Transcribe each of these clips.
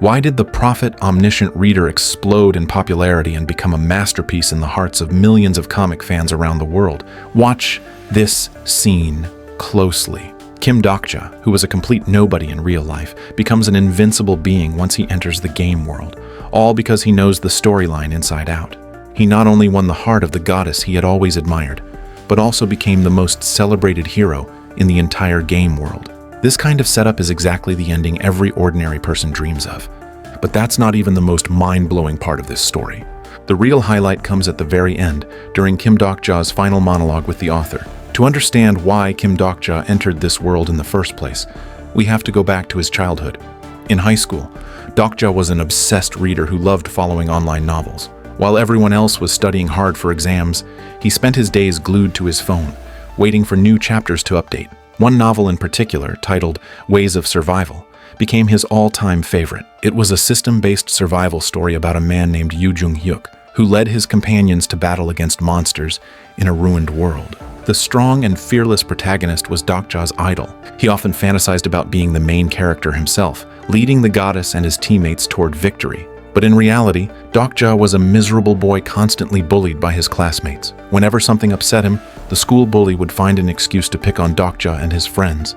Why did the prophet Omniscient Reader explode in popularity and become a masterpiece in the hearts of millions of comic fans around the world? Watch this scene closely. Kim Dok-ja, who was a complete nobody in real life, becomes an invincible being once he enters the game world, all because he knows the storyline inside out. He not only won the heart of the goddess he had always admired, but also became the most celebrated hero in the entire game world. This kind of setup is exactly the ending every ordinary person dreams of. But that's not even the most mind-blowing part of this story. The real highlight comes at the very end, during Kim Dok-ja's final monologue with the author. To understand why Kim Dok-ja entered this world in the first place, we have to go back to his childhood. In high school, Dok-ja was an obsessed reader who loved following online novels. While everyone else was studying hard for exams, he spent his days glued to his phone, waiting for new chapters to update. One novel in particular, titled Ways of Survival, became his all-time favorite. It was a system-based survival story about a man named Yoo Jung-hyuk, who led his companions to battle against monsters in a ruined world. The strong and fearless protagonist was Dok-ja's idol. He often fantasized about being the main character himself, leading the goddess and his teammates toward victory. But in reality, Dok-ja was a miserable boy constantly bullied by his classmates. Whenever something upset him, the school bully would find an excuse to pick on Dok-ja and his friends.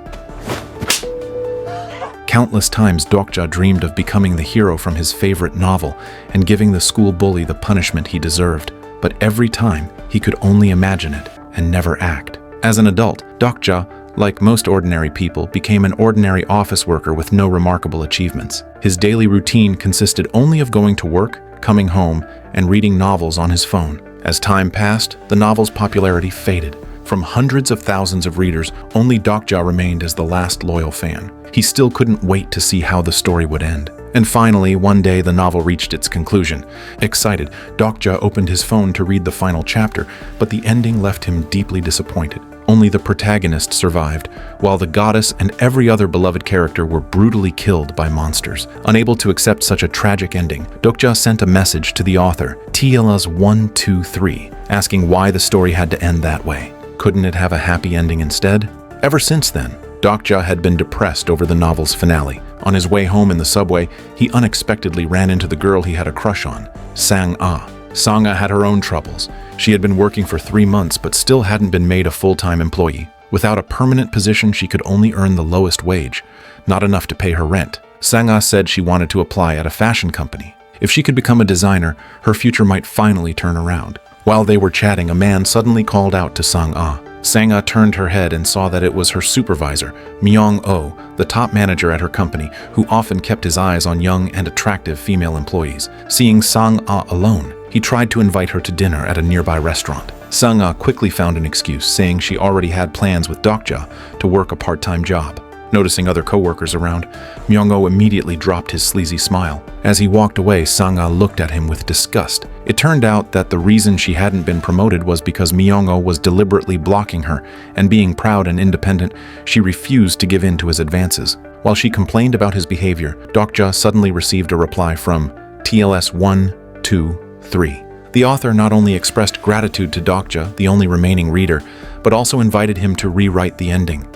Countless times, Dok-ja dreamed of becoming the hero from his favorite novel and giving the school bully the punishment he deserved. But every time, he could only imagine it and never act. As an adult, Dok-ja, like most ordinary people, became an ordinary office worker with no remarkable achievements. His daily routine consisted only of going to work, coming home, and reading novels on his phone. As time passed, the novel's popularity faded. From hundreds of thousands of readers, only Dok-ja remained as the last loyal fan. He still couldn't wait to see how the story would end. And finally, one day the novel reached its conclusion. Excited, Dok-ja opened his phone to read the final chapter, but the ending left him deeply disappointed. Only the protagonist survived, while the goddess and every other beloved character were brutally killed by monsters. Unable to accept such a tragic ending, Dok-ja sent a message to the author, TLS123, asking why the story had to end that way. Couldn't it have a happy ending instead? Ever since then, Dok-ja had been depressed over the novel's finale. On his way home in the subway, he unexpectedly ran into the girl he had a crush on, Sang-ah. Sang-ah had her own troubles. She had been working for 3 months but still hadn't been made a full-time employee. Without a permanent position, she could only earn the lowest wage, not enough to pay her rent. Sang-ah said she wanted to apply at a fashion company. If she could become a designer, her future might finally turn around. While they were chatting, a man suddenly called out to Sang-ah. Sang-ah turned her head and saw that it was her supervisor, Myung-oh, the top manager at her company, who often kept his eyes on young and attractive female employees. Seeing Sang-ah alone, he tried to invite her to dinner at a nearby restaurant. Sang-ah quickly found an excuse, saying she already had plans with Dok-ja to work a part-time job. Noticing other co-workers around, Myung-oh immediately dropped his sleazy smile. As he walked away, Sang-ah looked at him with disgust. It turned out that the reason she hadn't been promoted was because Myung-oh was deliberately blocking her, and being proud and independent, she refused to give in to his advances. While she complained about his behavior, Dok-ja suddenly received a reply from TLS123. The author not only expressed gratitude to Dok-ja, the only remaining reader, but also invited him to rewrite the ending.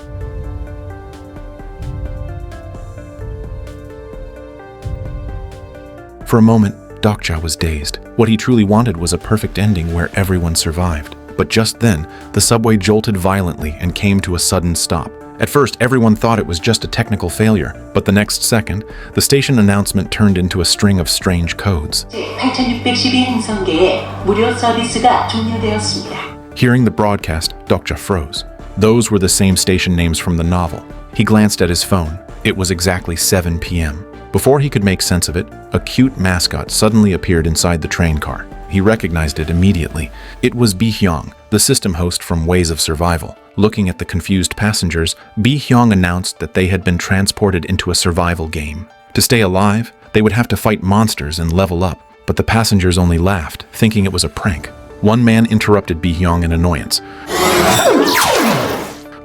For a moment, Dok-ja was dazed. What he truly wanted was a perfect ending where everyone survived. But just then, the subway jolted violently and came to a sudden stop. At first, everyone thought it was just a technical failure, but the next second, the station announcement turned into a string of strange codes. Hearing the broadcast, Dok-ja froze. Those were the same station names from the novel. He glanced at his phone. It was exactly 7 p.m. Before he could make sense of it, a cute mascot suddenly appeared inside the train car. He recognized it immediately. It was Bi-hyung, the system host from Ways of Survival. Looking at the confused passengers, Bi-hyung announced that they had been transported into a survival game. To stay alive, they would have to fight monsters and level up, but the passengers only laughed, thinking it was a prank. One man interrupted Bi-hyung in annoyance.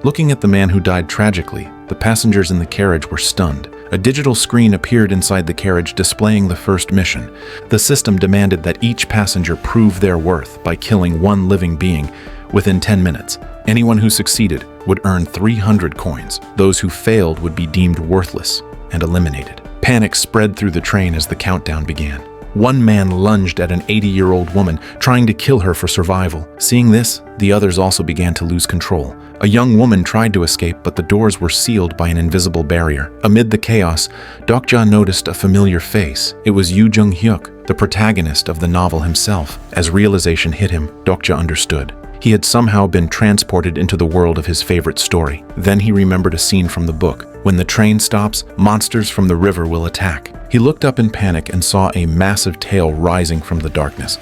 Looking at the man who died tragically, the passengers in the carriage were stunned. A digital screen appeared inside the carriage displaying the first mission. The system demanded that each passenger prove their worth by killing one living being within 10 minutes. Anyone who succeeded would earn 300 coins. Those who failed would be deemed worthless and eliminated. Panic spread through the train as the countdown began. One man lunged at an 80-year-old woman, trying to kill her for survival. Seeing this, the others also began to lose control. A young woman tried to escape, but the doors were sealed by an invisible barrier. Amid the chaos, Dok-ja noticed a familiar face. It was Yoo Jung-hyuk, the protagonist of the novel himself. As realization hit him, Dok-ja understood. He had somehow been transported into the world of his favorite story. Then he remembered a scene from the book. When the train stops, monsters from the river will attack. He looked up in panic and saw a massive tail rising from the darkness.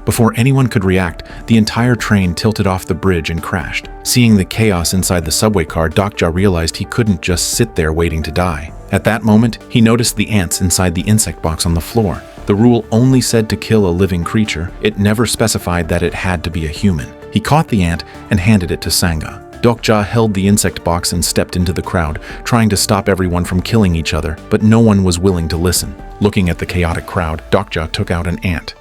Before anyone could react, the entire train tilted off the bridge and crashed. Seeing the chaos inside the subway car, Dok-ja realized he couldn't just sit there waiting to die. At that moment, he noticed the ants inside the insect box on the floor. The rule only said to kill a living creature. It never specified that it had to be a human. He caught the ant and handed it to Sanga. Dok-ja held the insect box and stepped into the crowd, trying to stop everyone from killing each other, but no one was willing to listen. Looking at the chaotic crowd, Dok-ja took out an ant.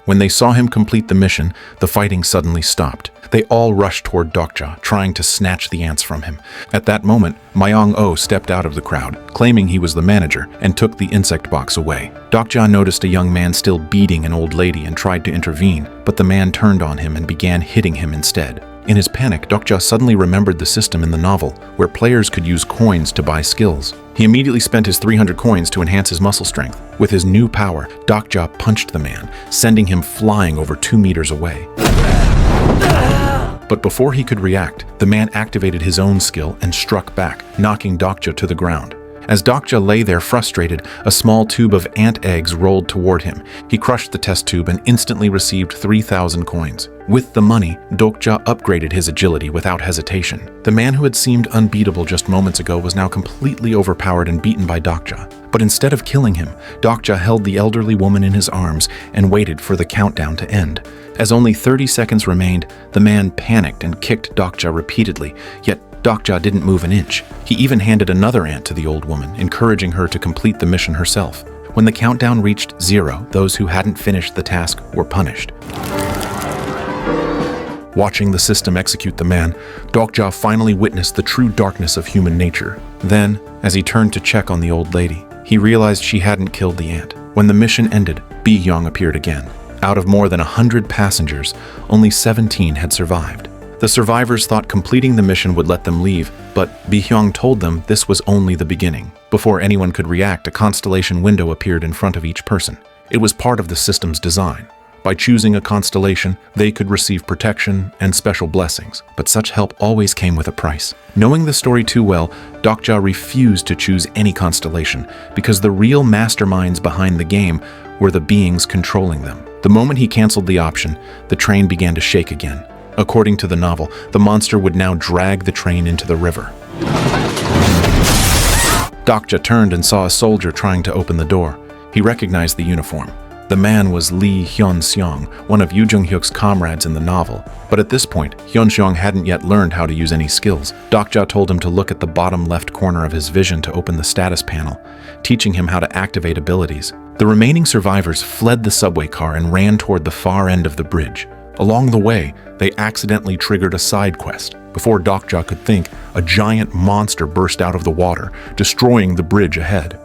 When they saw him complete the mission, the fighting suddenly stopped. They all rushed toward Dok-ja, trying to snatch the ants from him. At that moment, Myung-oh stepped out of the crowd, claiming he was the manager, and took the insect box away. Dok-ja noticed a young man still beating an old lady and tried to intervene, but the man turned on him and began hitting him instead. In his panic, Dok-ja suddenly remembered the system in the novel, where players could use coins to buy skills. He immediately spent his 300 coins to enhance his muscle strength. With his new power, Dok-ja punched the man, sending him flying over 2 meters away. But before he could react, the man activated his own skill and struck back, knocking Dok-ja to the ground. As Dok-ja lay there frustrated, a small tube of ant eggs rolled toward him. He crushed the test tube and instantly received 3,000 coins. With the money, Dok-ja upgraded his agility without hesitation. The man who had seemed unbeatable just moments ago was now completely overpowered and beaten by Dok-ja. But instead of killing him, Dok-ja held the elderly woman in his arms and waited for the countdown to end. As only 30 seconds remained, the man panicked and kicked Dok-ja repeatedly, yet Dok-ja didn't move an inch. He even handed another ant to the old woman, encouraging her to complete the mission herself. When the countdown reached 0, those who hadn't finished the task were punished. Watching the system execute the man, Dok-ja finally witnessed the true darkness of human nature. Then, as he turned to check on the old lady, he realized she hadn't killed the ant. When the mission ended, Bi-hyung appeared again. Out of more than 100 passengers, only 17 had survived. The survivors thought completing the mission would let them leave, but Bi-hyung told them this was only the beginning. Before anyone could react, a constellation window appeared in front of each person. It was part of the system's design. By choosing a constellation, they could receive protection and special blessings, but such help always came with a price. Knowing the story too well, Dok-ja refused to choose any constellation because the real masterminds behind the game were the beings controlling them. The moment he canceled the option, the train began to shake again. According to the novel, the monster would now drag the train into the river. Dok-ja turned and saw a soldier trying to open the door. He recognized the uniform. The man was Lee Hyun-seong, one of Yoo Jung-hyuk's comrades in the novel. But at this point, Hyun-seong hadn't yet learned how to use any skills. Dok-ja told him to look at the bottom left corner of his vision to open the status panel, teaching him how to activate abilities. The remaining survivors fled the subway car and ran toward the far end of the bridge. Along the way, they accidentally triggered a side quest. Before Dok-ja could think, a giant monster burst out of the water, destroying the bridge ahead.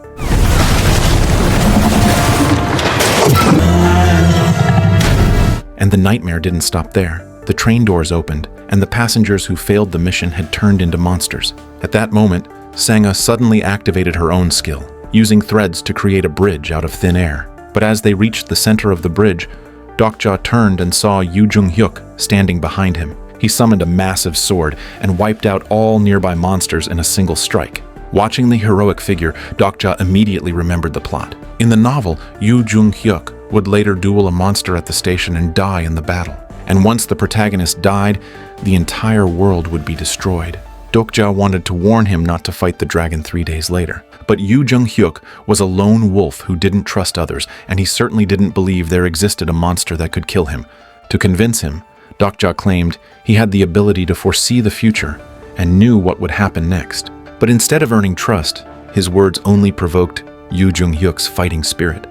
And the nightmare didn't stop there. The train doors opened, and the passengers who failed the mission had turned into monsters. At that moment, Sanga suddenly activated her own skill, using threads to create a bridge out of thin air. But as they reached the center of the bridge, Dok-ja turned and saw Yoo Jung-hyuk standing behind him. He summoned a massive sword and wiped out all nearby monsters in a single strike. Watching the heroic figure, Dok-ja immediately remembered the plot. In the novel, Yoo Jung-hyuk would later duel a monster at the station and die in the battle. And once the protagonist died, the entire world would be destroyed. Dok-ja wanted to warn him not to fight the dragon 3 days later. But Yoo Jung-hyuk was a lone wolf who didn't trust others, and he certainly didn't believe there existed a monster that could kill him. To convince him, Dok-ja claimed he had the ability to foresee the future and knew what would happen next. But instead of earning trust, his words only provoked Yoo Jung-hyuk's fighting spirit.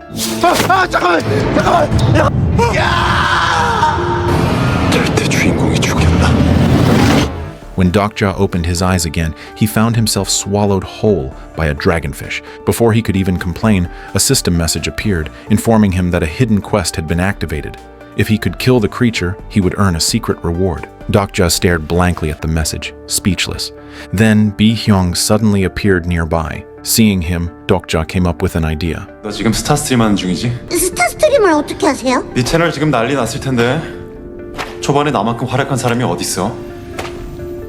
절대 주인공이 죽였다. Dok-ja opened his eyes again, he found himself swallowed whole by a dragonfish. Before he could even complain, a system message appeared, informing him that a hidden quest had been activated. If he could kill the creature, he would earn a secret reward. Dok-ja stared blankly at the message, speechless. Then Bi-hyung suddenly appeared nearby. Seeing him, Dok-ja came up with an idea. 너 지금 스타 스트림 하는 중이지? 스타 스트리머를 어떻게 하세요? 네 채널 지금 난리 났을 텐데 초반에 나만큼 활약한 사람이 어딨어?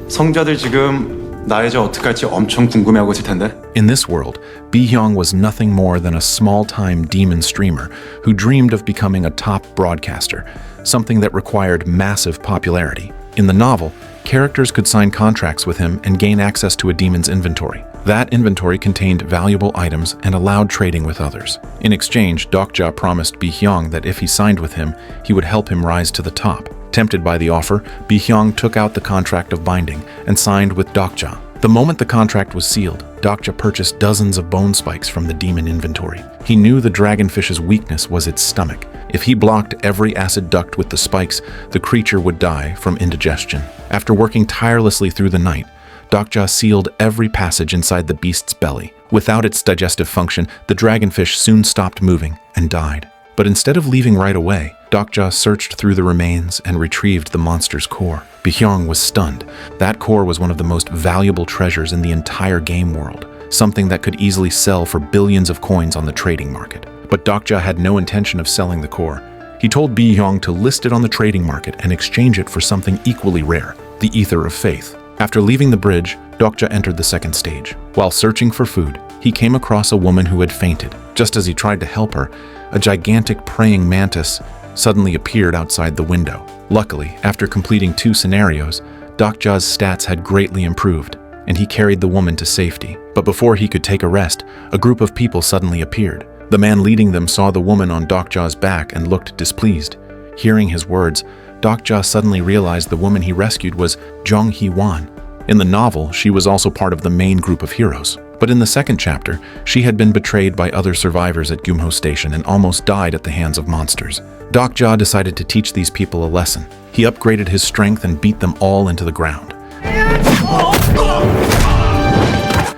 성자들 지금 나 이제 어떡할지 엄청 궁금해하고 있을 텐데. In this world, Bi-hyung was nothing more than a small-time demon streamer who dreamed of becoming a top broadcaster, something that required massive popularity. In the novel, characters could sign contracts with him and gain access to a demon's inventory. That inventory contained valuable items and allowed trading with others. In exchange, Dok-ja promised Bi-hyung that if he signed with him, he would help him rise to the top. Tempted by the offer, Bi-hyung took out the contract of binding and signed with Dok-ja. The moment the contract was sealed, Dok-ja purchased dozens of bone spikes from the demon inventory. He knew the dragonfish's weakness was its stomach. If he blocked every acid duct with the spikes, the creature would die from indigestion. After working tirelessly through the night, Dok-ja sealed every passage inside the beast's belly. Without its digestive function, the dragonfish soon stopped moving and died. But instead of leaving right away, Dok-ja searched through the remains and retrieved the monster's core. Bi-hyung was stunned. That core was one of the most valuable treasures in the entire game world, something that could easily sell for billions of coins on the trading market. But Dok-ja had no intention of selling the core. He told Bi-hyung to list it on the trading market and exchange it for something equally rare, the Ether of Faith. After leaving the bridge, Dok-ja entered the second stage. While searching for food, he came across a woman who had fainted. Just as he tried to help her, a gigantic praying mantis suddenly appeared outside the window. Luckily, after completing 2 scenarios, Dok-ja's stats had greatly improved, and he carried the woman to safety. But before he could take a rest, a group of people suddenly appeared. The man leading them saw the woman on Dok-ja's back and looked displeased. Hearing his words, Dok-ja suddenly realized the woman he rescued was Jung-hyuk. In the novel, she was also part of the main group of heroes. But in the second chapter, she had been betrayed by other survivors at Gumho Station and almost died at the hands of monsters. Dok-ja decided to teach these people a lesson. He upgraded his strength and beat them all into the ground.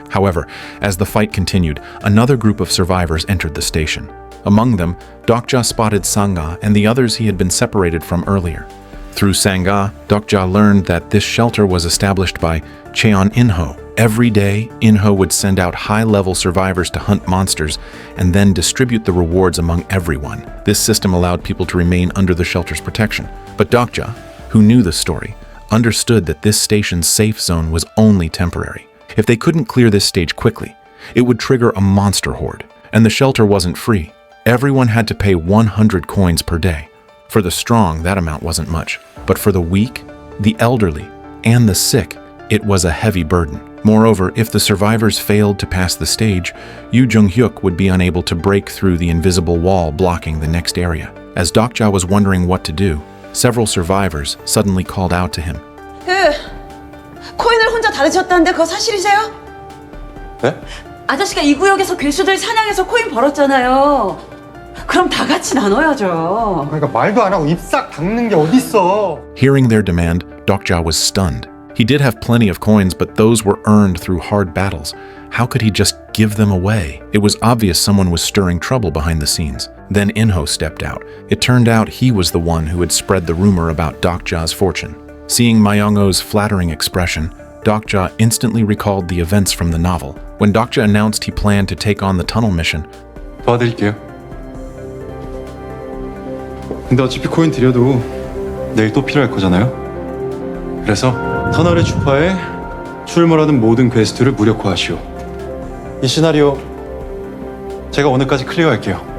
However, as the fight continued, another group of survivors entered the station. Among them, Dok-ja spotted Sanga and the others he had been separated from earlier. Through Sanga, Dok-ja learned that this shelter was established by Cheon In-ho. Every day, In-ho would send out high-level survivors to hunt monsters and then distribute the rewards among everyone. This system allowed people to remain under the shelter's protection. But Dok-ja, who knew the story, understood that this station's safe zone was only temporary. If they couldn't clear this stage quickly, it would trigger a monster horde. And the shelter wasn't free. Everyone had to pay 100 coins per day. For the strong, that amount wasn't much. But for the weak, the elderly, and the sick, it was a heavy burden. Moreover, if the survivors failed to pass the stage, Yoo Jung-hyuk would be unable to break through the invisible wall blocking the next area. As Dok-ja was wondering what to do, several survivors suddenly called out to him. 코인을 혼자 다 드셨다는데 그거 사실이세요? 네? 아저씨가 이 구역에서 괴수들 사냥해서 코인 벌었잖아요. 그럼 다 같이 나눠야죠. 그러니까 말도 안 하고 입싹 닦는 게 어딨어. Hearing their demand, Dok-ja was stunned. He did have plenty of coins, but those were earned through hard battles. How could he just give them away? It was obvious someone was stirring trouble behind the scenes. Then In-ho stepped out. It turned out he was the one who had spread the rumor about Dok-ja's fortune. Seeing Myung-ho's flattering expression, Dok-ja instantly recalled the events from the novel. When Dok-ja announced he planned to take on the tunnel mission, 도와드릴게요. 근데 어차피 코인 드려도 내일 또 필요할 거잖아요. 그래서 터널의 주파에 출몰하는 모든 퀘스트를 무력화하시오. 이 시나리오 제가 오늘까지 클리어할게요.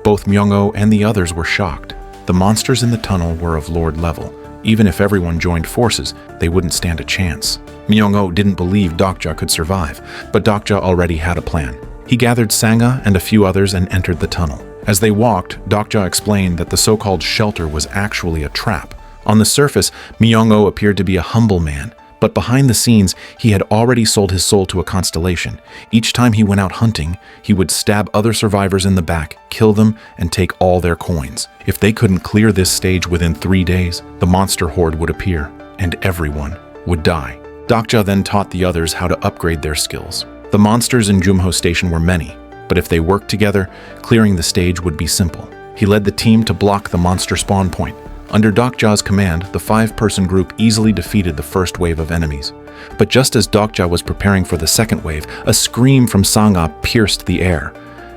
both Myung-ho and the others were shocked. The monsters in the tunnel were of Lord level. Even if everyone joined forces, they wouldn't stand a chance. Myung-ho didn't believe Dok-ja could survive, but Dok-ja already had a plan. He gathered Sanga and a few others and entered the tunnel. As they walked, Dok-ja explained that the so-called shelter was actually a trap. On the surface, Myung-ho appeared to be a humble man, but behind the scenes, he had already sold his soul to a constellation. Each time he went out hunting, he would stab other survivors in the back, kill them, and take all their coins. If they couldn't clear this stage within 3 days, the monster horde would appear, and everyone would die. Dok-ja then taught the others how to upgrade their skills. The monsters in Gumho Station were many, but if they worked together, clearing the stage would be simple. He led the team to block the monster spawn point. Under Dok-ja's command, the 5-person group easily defeated the first wave of enemies. But just as Dok-ja was preparing for the second wave, a scream from Sang-ah pierced the air.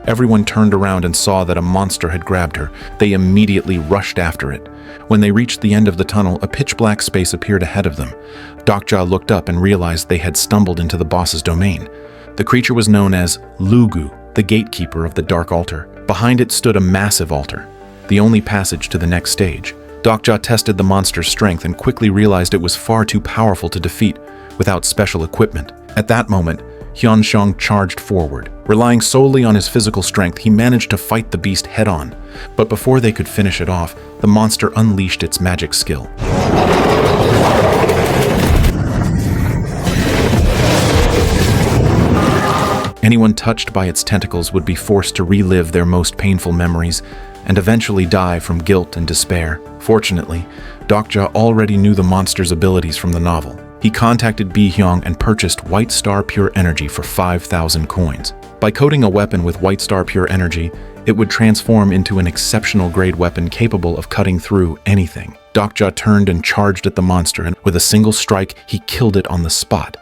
Everyone turned around and saw that a monster had grabbed her. They immediately rushed after it. When they reached the end of the tunnel, a pitch-black space appeared ahead of them. Dok-ja looked up and realized they had stumbled into the boss's domain. The creature was known as Lugu, the gatekeeper of the Dark Altar. Behind it stood a massive altar, the only passage to the next stage. Dok-ja tested the monster's strength and quickly realized it was far too powerful to defeat without special equipment. At that moment, Hyun-shang charged forward. Relying solely on his physical strength, he managed to fight the beast head-on. But before they could finish it off, the monster unleashed its magic skill. Anyone touched by its tentacles would be forced to relive their most painful memories and eventually die from guilt and despair. Fortunately, Dok-ja already knew the monster's abilities from the novel. He contacted Bi-hyung and purchased White Star Pure Energy for 5,000 coins. By coating a weapon with White Star Pure Energy, it would transform into an exceptional grade weapon capable of cutting through anything. Dok-ja turned and charged at the monster, and with a single strike, he killed it on the spot.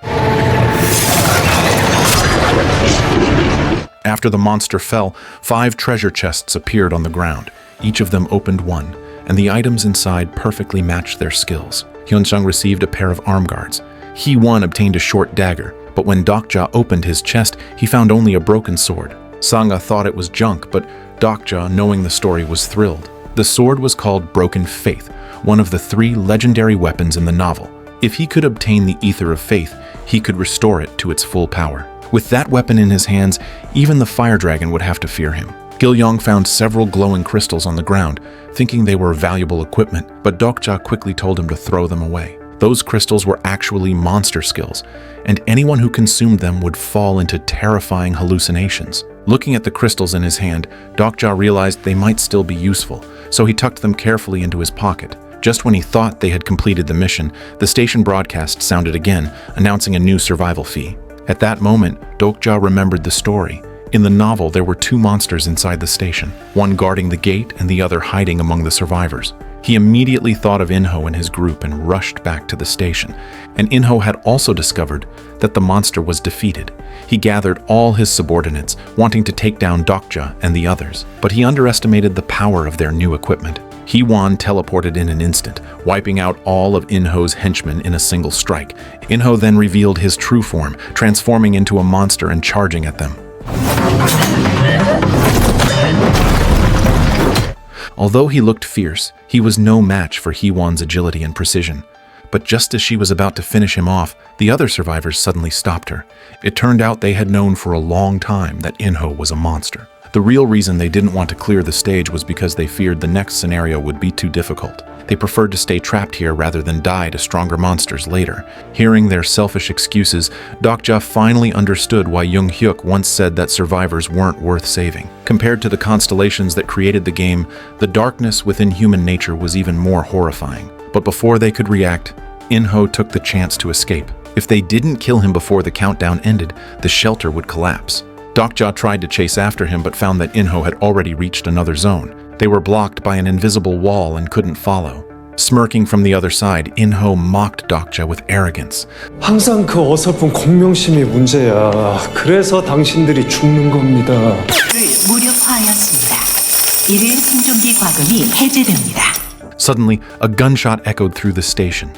After the monster fell, 5 treasure chests appeared on the ground. Each of them opened one, and the items inside perfectly matched their skills. Hyun-shang received a pair of arm guards. Hee-won obtained a short dagger, but when Dok-ja opened his chest, he found only a broken sword. Sang-ah thought it was junk, but Dok-ja, knowing the story, was thrilled. The sword was called Broken Faith, one of the 3 legendary weapons in the novel. If he could obtain the Ether of Faith, he could restore it to its full power. With that weapon in his hands, even the fire dragon would have to fear him. Gil-yong found several glowing crystals on the ground, thinking they were valuable equipment, but Dok-ja quickly told him to throw them away. Those crystals were actually monster skills, and anyone who consumed them would fall into terrifying hallucinations. Looking at the crystals in his hand, Dok-ja realized they might still be useful, so he tucked them carefully into his pocket. Just when he thought they had completed the mission, the station broadcast sounded again, announcing a new survival fee. At that moment, Dok-ja remembered the story. In the novel, there were 2 monsters inside the station, one guarding the gate and the other hiding among the survivors. He immediately thought of In-ho and his group and rushed back to the station. And In-ho had also discovered that the monster was defeated. He gathered all his subordinates, wanting to take down Dok-ja and the others, but he underestimated the power of their new equipment. Hee-won teleported in an instant, wiping out all of In-ho's henchmen in a single strike. In-ho then revealed his true form, transforming into a monster and charging at them. Although he looked fierce, he was no match for Hee-won's agility and precision. But just as she was about to finish him off, the other survivors suddenly stopped her. It turned out they had known for a long time that In-ho was a monster. The real reason they didn't want to clear the stage was because they feared the next scenario would be too difficult. They preferred to stay trapped here rather than die to stronger monsters later. Hearing their selfish excuses, Dok-ja finally understood why Yoo Jung-hyuk once said that survivors weren't worth saving. Compared to the constellations that created the game, the darkness within human nature was even more horrifying. But before they could react, In-ho took the chance to escape. If they didn't kill him before the countdown ended, the shelter would collapse. Dok-ja tried to chase after him but found that In-ho had already reached another zone. They were blocked by an invisible wall and couldn't follow. Smirking from the other side, In-ho mocked Dok-ja with arrogance. 항상 그 어설픈 공명심이 문제야. 그래서 당신들이 죽는 겁니다. 무력화하였습니다. 이를 생존기 과금이 해제됩니다. Suddenly, a gunshot echoed through the station.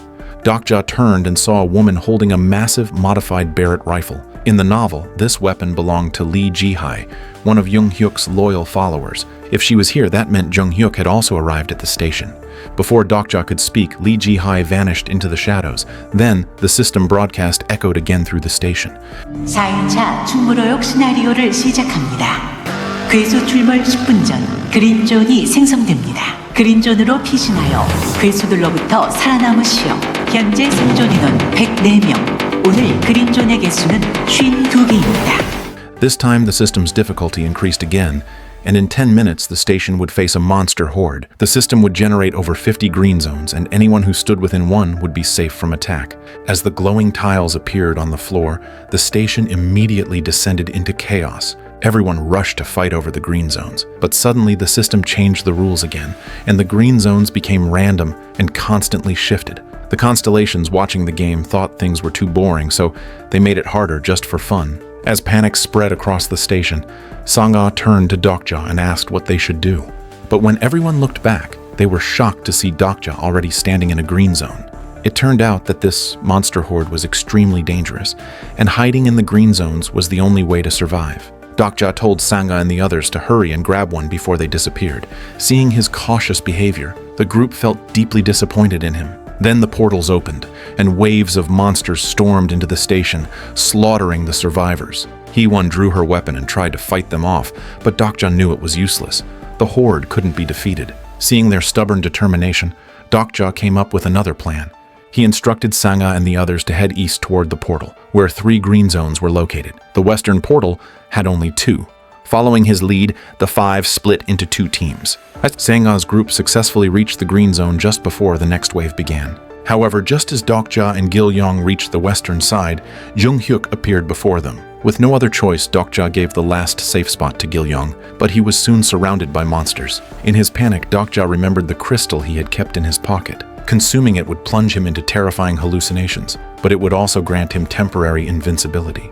Dok-ja turned and saw a woman holding a massive modified Barrett rifle. In the novel, this weapon belonged to Lee Ji-hae, one of Jung-hyuk's loyal followers. If she was here, that meant Jung-hyuk had also arrived at the station. Before Dok-ja could speak, Lee Ji-hae vanished into the shadows. Then, the system broadcast echoed again through the station. 4일차 충무로역 시나리오를 시작합니다. 괴수 출몰 10분 전 그린존이 생성됩니다. 그린존으로 피신하여 괴수들로부터 살아남으시오. 현재 생존 인원 104명. 오늘 그린존의 개수는 52개입니다. This time the system's difficulty increased again, and in 10 minutes the station would face a monster horde. The system would generate over 50 green zones, and anyone who stood within one would be safe from attack. As the glowing tiles appeared on the floor, the station immediately descended into chaos. Everyone rushed to fight over the green zones, but suddenly the system changed the rules again, and the green zones became random and constantly shifted. The constellations watching the game thought things were too boring, so they made it harder just for fun. As panic spread across the station, Sang-ah turned to Dok-ja and asked what they should do. But when everyone looked back, they were shocked to see Dok-ja already standing in a green zone. It turned out that this monster horde was extremely dangerous, and hiding in the green zones was the only way to survive. Dok-ja told Sang-ah and the others to hurry and grab one before they disappeared. Seeing his cautious behavior, the group felt deeply disappointed in him. Then the portals opened, and waves of monsters stormed into the station, slaughtering the survivors. Hee-won drew her weapon and tried to fight them off, but Dok-ja knew it was useless. The horde couldn't be defeated. Seeing their stubborn determination, Dok-ja came up with another plan. He instructed Sang-ah and the others to head east toward the portal, where 3 green zones were located. The western portal had only 2. Following his lead, the 5 split into 2 teams. Sang-ah's group successfully reached the green zone just before the next wave began. However, just as Dok-ja and Gil-yong reached the western side, Jung-hyuk appeared before them. With no other choice, Dok-ja gave the last safe spot to Gil-yong, but he was soon surrounded by monsters. In his panic, Dok-ja remembered the crystal he had kept in his pocket. Consuming it would plunge him into terrifying hallucinations, but it would also grant him temporary invincibility.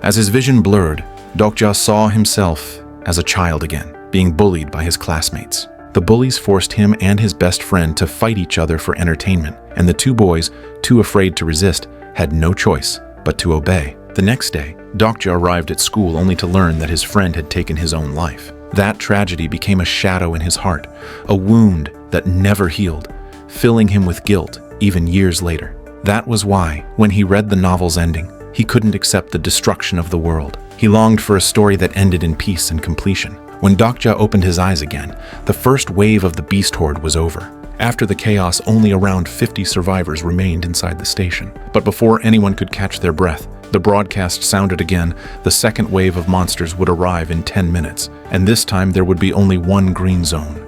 As his vision blurred, Dok-ja saw himself as a child again, being bullied by his classmates. The bullies forced him and his best friend to fight each other for entertainment, and the 2 boys, too afraid to resist, had no choice but to obey. The next day, Dok-ja arrived at school only to learn that his friend had taken his own life. That tragedy became a shadow in his heart, a wound that never healed, filling him with guilt even years later. That was why, when he read the novel's ending, he couldn't accept the destruction of the world. He longed for a story that ended in peace and completion. When Dok-ja opened his eyes again, the first wave of the beast horde was over. After the chaos, only around 50 survivors remained inside the station. But before anyone could catch their breath, the broadcast sounded again. The second wave of monsters would arrive in 10 minutes, and this time there would be only 1 green zone.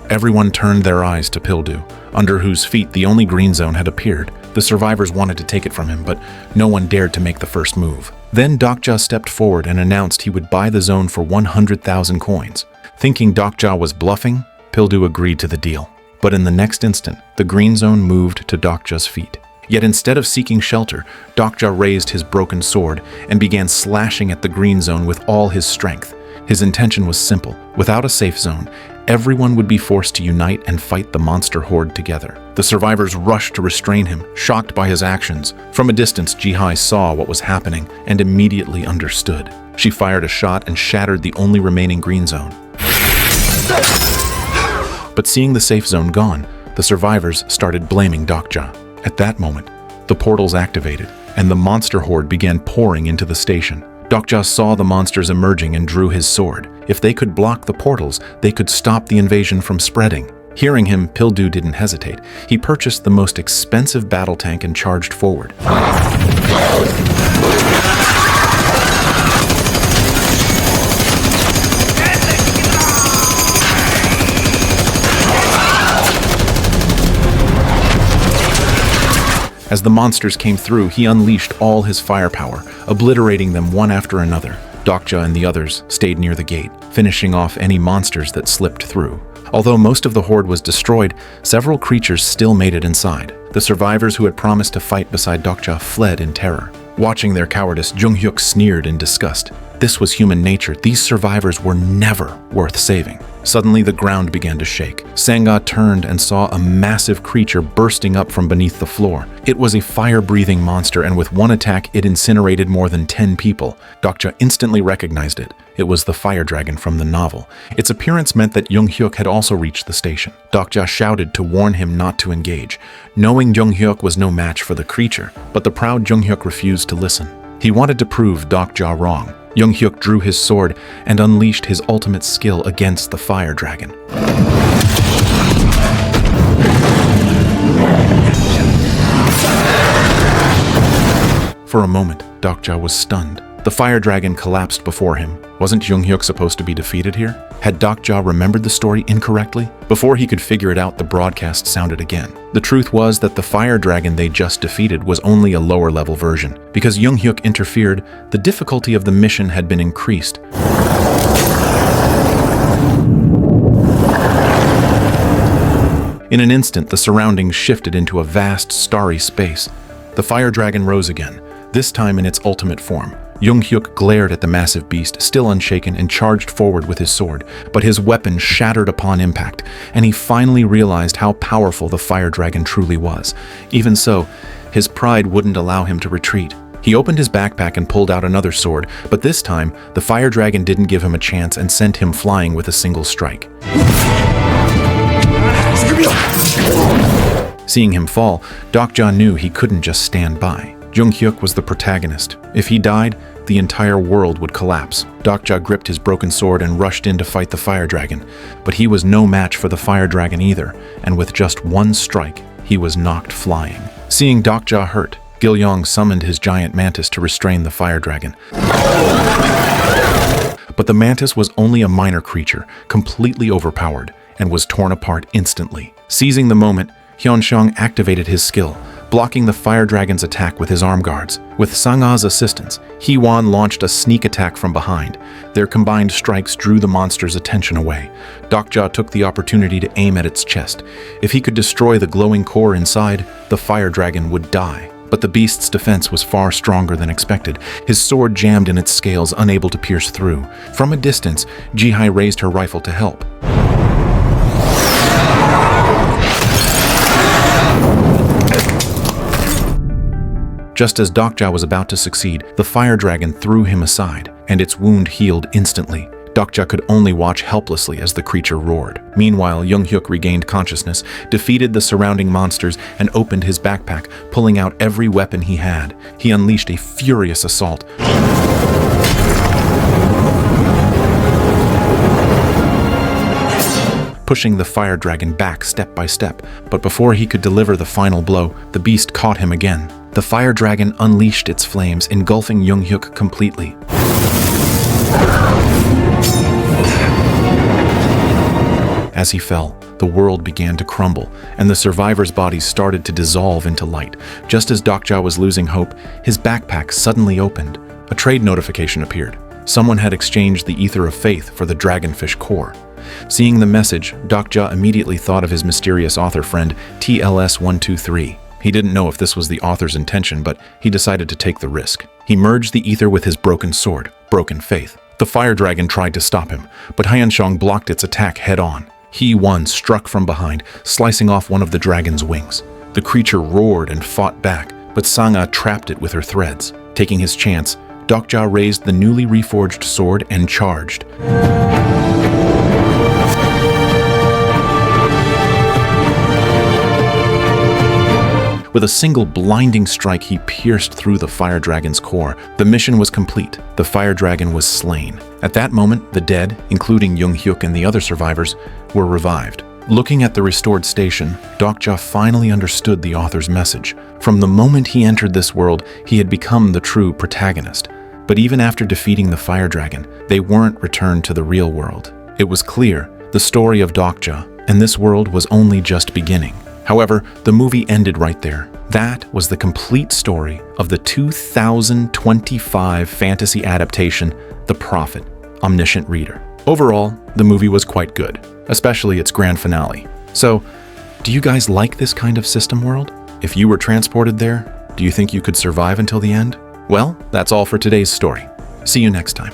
Everyone turned their eyes to Pildu, under whose feet the only green zone had appeared. The survivors wanted to take it from him, but no one dared to make the first move. Then Dok-ja stepped forward and announced he would buy the zone for 100,000 coins. Thinking Dok-ja was bluffing, Pildu agreed to the deal. But in the next instant, the green zone moved to Dok-ja's feet. Yet instead of seeking shelter, Dok-ja raised his broken sword and began slashing at the green zone with all his strength. His intention was simple. Without a safe zone, everyone would be forced to unite and fight the monster horde together. The survivors rushed to restrain him, shocked by his actions. From a distance, Ji-hai saw what was happening and immediately understood. She fired a shot and shattered the only remaining green zone. But seeing the safe zone gone, the survivors started blaming Dok-ja. At that moment, the portals activated, and the monster horde began pouring into the station. Dok-ja saw the monsters emerging and drew his sword. If they could block the portals, they could stop the invasion from spreading. Hearing him, Pildu didn't hesitate. He purchased the most expensive battle tank and charged forward. As the monsters came through, he unleashed all his firepower, obliterating them one after another. Dok-ja and the others stayed near the gate, finishing off any monsters that slipped through. Although most of the horde was destroyed, several creatures still made it inside. The survivors who had promised to fight beside Dok-ja fled in terror. Watching their cowardice, Jung-hyuk sneered in disgust. This was human nature. These survivors were never worth saving. Suddenly, the ground began to shake. Sang-ah turned and saw a massive creature bursting up from beneath the floor. It was a fire-breathing monster, and with one attack, it incinerated more than 10 people. Dok-ja instantly recognized it. It was the fire dragon from the novel. Its appearance meant that Jung-hyuk had also reached the station. Dok-ja shouted to warn him not to engage, knowing Jung-hyuk was no match for the creature, but the proud Jung-hyuk refused to listen. He wanted to prove Dok-ja wrong. Jung-hyuk drew his sword and unleashed his ultimate skill against the fire dragon. For a moment, Dok-ja was stunned. The fire dragon collapsed before him. Wasn't Jung-hyuk supposed to be defeated here? Had Dok-ja remembered the story incorrectly? Before he could figure it out, the broadcast sounded again. The truth was that the fire dragon they just defeated was only a lower-level version. Because Jung-hyuk interfered, the difficulty of the mission had been increased. In an instant, the surroundings shifted into a vast, starry space. The fire dragon rose again, this time in its ultimate form. Jung-hyuk glared at the massive beast, still unshaken, and charged forward with his sword, but his weapon shattered upon impact, and he finally realized how powerful the fire dragon truly was. Even so, his pride wouldn't allow him to retreat. He opened his backpack and pulled out another sword, but this time, the fire dragon didn't give him a chance and sent him flying with a single strike. Seeing him fall, Dok-ja knew he couldn't just stand by. Jung-hyuk was the protagonist. If he died, the entire world would collapse. Dok-ja gripped his broken sword and rushed in to fight the fire dragon. But he was no match for the fire dragon either, and with just one strike, he was knocked flying. Seeing Dok-ja hurt, Gil-yong summoned his giant mantis to restrain the fire dragon. But the mantis was only a minor creature, completely overpowered, and was torn apart instantly. Seizing the moment, Hyun-shang activated his skill, blocking the fire dragon's attack with his arm guards. With Sang-a's assistance, Hee-won launched a sneak attack from behind. Their combined strikes drew the monster's attention away. Dok-ja took the opportunity to aim at its chest. If he could destroy the glowing core inside, the fire dragon would die. But the beast's defense was far stronger than expected. His sword jammed in its scales, unable to pierce through. From a distance, Ji-hai raised her rifle to help. Just as Dok-ja was about to succeed, the fire dragon threw him aside, and its wound healed instantly. Dok-ja could only watch helplessly as the creature roared. Meanwhile, Jung-hyuk regained consciousness, defeated the surrounding monsters, and opened his backpack, pulling out every weapon he had. He unleashed a furious assault. Pushing the fire dragon back step by step, but before he could deliver the final blow, the beast caught him again. The fire dragon unleashed its flames, engulfing Jung-hyuk completely. As he fell, the world began to crumble, and the survivors' bodies started to dissolve into light. Just as Dok-ja was losing hope, his backpack suddenly opened. A trade notification appeared. Someone had exchanged the Ether of Faith for the Dragonfish core. Seeing the message, Dok-ja immediately thought of his mysterious author friend, TLS-123. He didn't know if this was the author's intention, but he decided to take the risk. He merged the ether with his broken sword, Broken Faith. The fire dragon tried to stop him, but Hyun-shang blocked its attack head-on. Hee-won struck from behind, slicing off one of the dragon's wings. The creature roared and fought back, but Sang-a trapped it with her threads. Taking his chance, Dok-ja raised the newly reforged sword and charged. With a single blinding strike, he pierced through the fire dragon's core. The mission was complete. The fire dragon was slain. At that moment, the dead, including Jung-hyuk and the other survivors, were revived. Looking at the restored station, Dok-ja finally understood the author's message. From the moment he entered this world, he had become the true protagonist. But even after defeating the fire dragon, they weren't returned to the real world. It was clear, the story of Dok-ja and this world was only just beginning. However, the movie ended right there. That was the complete story of the 2025 fantasy adaptation, The Prophet, Omniscient Reader. Overall, the movie was quite good, especially its grand finale. So, do you guys like this kind of system world? If you were transported there, do you think you could survive until the end? Well, that's all for today's story. See you next time.